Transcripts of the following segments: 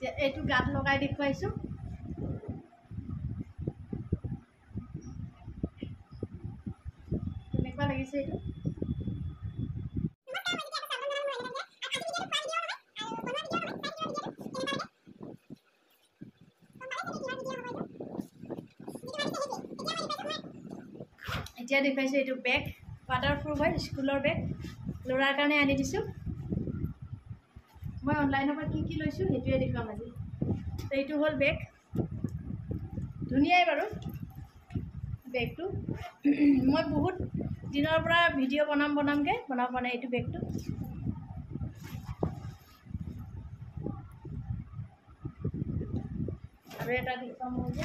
এতিয়া এইটো গাত লগাই দেখুৱাইছোঁ। কেনেকুৱা লাগিছে এইটো? এতিয়া দেখুৱাইছোঁ এইটো বেগ, ৱাটাৰপ্ৰুফ হয়, স্কুলৰ বেগ, ল'ৰাৰ কাৰণে আনি দিছোঁ। মই অনলাইনৰ পৰা কি লৈছোঁ সেইটোৱে দেখুৱাম আজি। এইটো হ'ল বেগ, ধুনীয়াই বাৰু বেগটো। মই বহুত দিনৰ পৰা ভিডিঅ' বনাব পৰা নাই এইটো বেগটো। আৰু এটা দেখুৱাম মই যে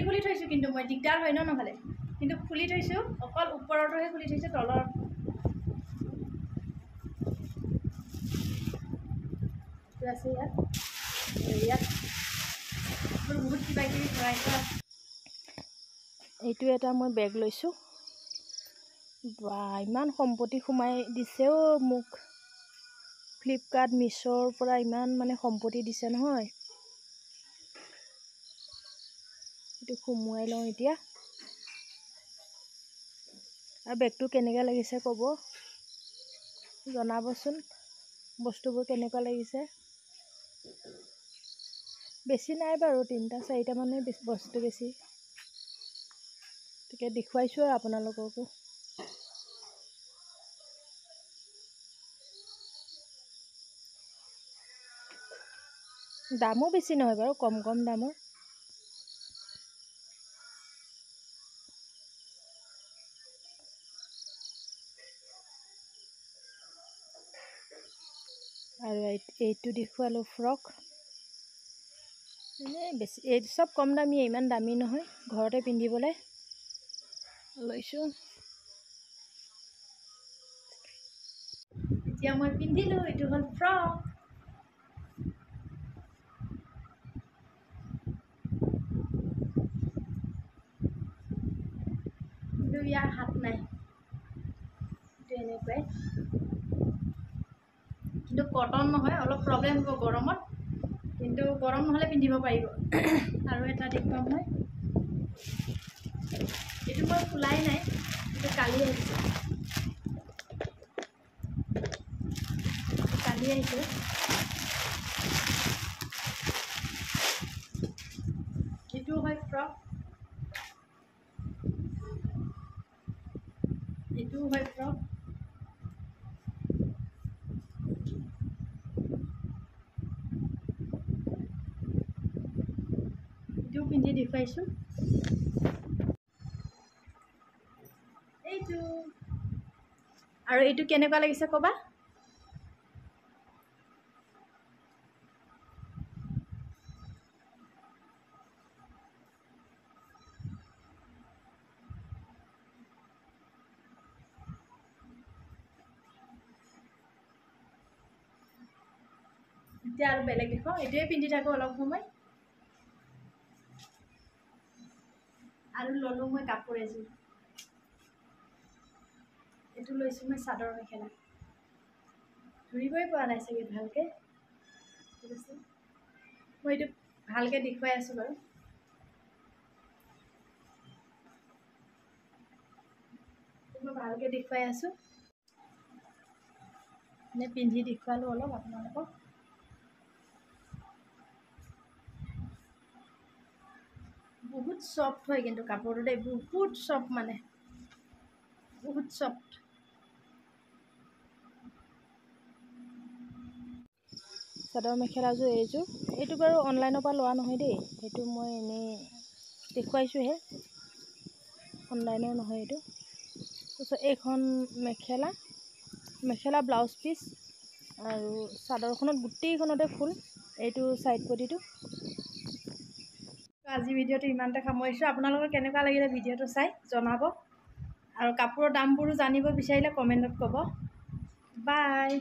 খুলি থৈছোঁ, কিন্তু মই দিগদাৰ হয় নহ'লে, কিন্তু খুলি থৈছোঁ, অকল ওপৰৰটোহে খুলি থৈছোঁ, তলৰ আছে ইয়াত বহুত কিবা কিবি ভৰাই থোৱা। এইটো এটা মই বেগ লৈছোঁ। বা ইমান সম্পত্তি সোমাই দিছেও মোক, ফ্লিপকাৰ্ট মিছ'ৰ পৰা ইমান মানে সম্পত্তি দিছে নহয়। এইটো সোমোৱাই লওঁ এতিয়া। আৰু বেগটো কেনেকুৱা লাগিছে ক'ব, জনাবচোন বস্তুবোৰ কেনেকুৱা লাগিছে। বেছি নাই বাৰু, 3-4টা মানে বস্তু বেছি, গতিকে দেখুৱাইছোঁ আৰু আপোনালোককো। দামো বেছি নহয় বাৰু, কম দামৰ। আৰু এইটো দেখুৱালোঁ ফ্ৰক। এনেই বেছি এই চব কম দামীয়ে, ইমান দামী নহয়, ঘৰতে পিন্ধিবলৈ লৈছোঁ। এতিয়া মই পিন্ধিলোঁ, এইটো হ'ল ফ্ৰক। কিন্তু ইয়াৰ হাত নাই, এইটো এনেকুৱাই, কিন্তু কটন নহয়, অলপ প্ৰব্লেম হ'ব গৰমত, কিন্তু গৰম নহ'লে পিন্ধিব পাৰিব। আৰু এটা দেখুৱাম মই, এইটো মই খোলাই নাই, এইটো কালি আহিছে। এইটো হয় ফ্ৰক, এইটোও হয় ফ্ৰক। এইটোও পিন্ধি দেখুৱাইছোঁ। এইটো আৰু এইটো কেনেকুৱা লাগিছে ক'বা। এতিয়া আৰু বেলেগ দেখুৱাওঁ, এইটোৱে পিন্ধি থাকোঁ অলপ সময়। আৰু ল'লোঁ মই কাপোৰ এযোৰ, এইটো লৈছোঁ মই চাদৰ মেখেলা। ধৰিবই পৰা নাই চাগে ভালকৈ, ঠিক আছে, মই এইটো ভালকৈ দেখুৱাই আছোঁ বাৰু। মই ভালকৈ দেখুৱাই আছোঁ, পিন্ধি দেখুৱালোঁ অলপ আপোনালোকক। বহুত ছফ্ট হয় কিন্তু কাপোৰটো দেই, বহুত ছফ্ট, মানে বহুত ছফ্ট। চাদৰ মেখেলাযোৰ এইযোৰ, এইটো বাৰু অনলাইনৰ পৰা লোৱা নহয় দেই, এইটো মই এনেই দেখুৱাইছোঁহে, অনলাইনৰ নহয় এইটো। তাৰপিছত এইখন মেখেলা ব্লাউজ পিচ, আৰু চাদৰখনত গোটেইখনতে ফুল, এইটো ছাইড পটিটো। আজি ভিডিঅ'টো ইমানতে সামৰিছোঁ। আপোনালোকৰ কেনেকুৱা লাগিলে ভিডিঅ'টো চাই জনাব, আৰু কাপোৰৰ দামবোৰো জানিব বিচাৰিলে কমেণ্টত ক'ব। বাই।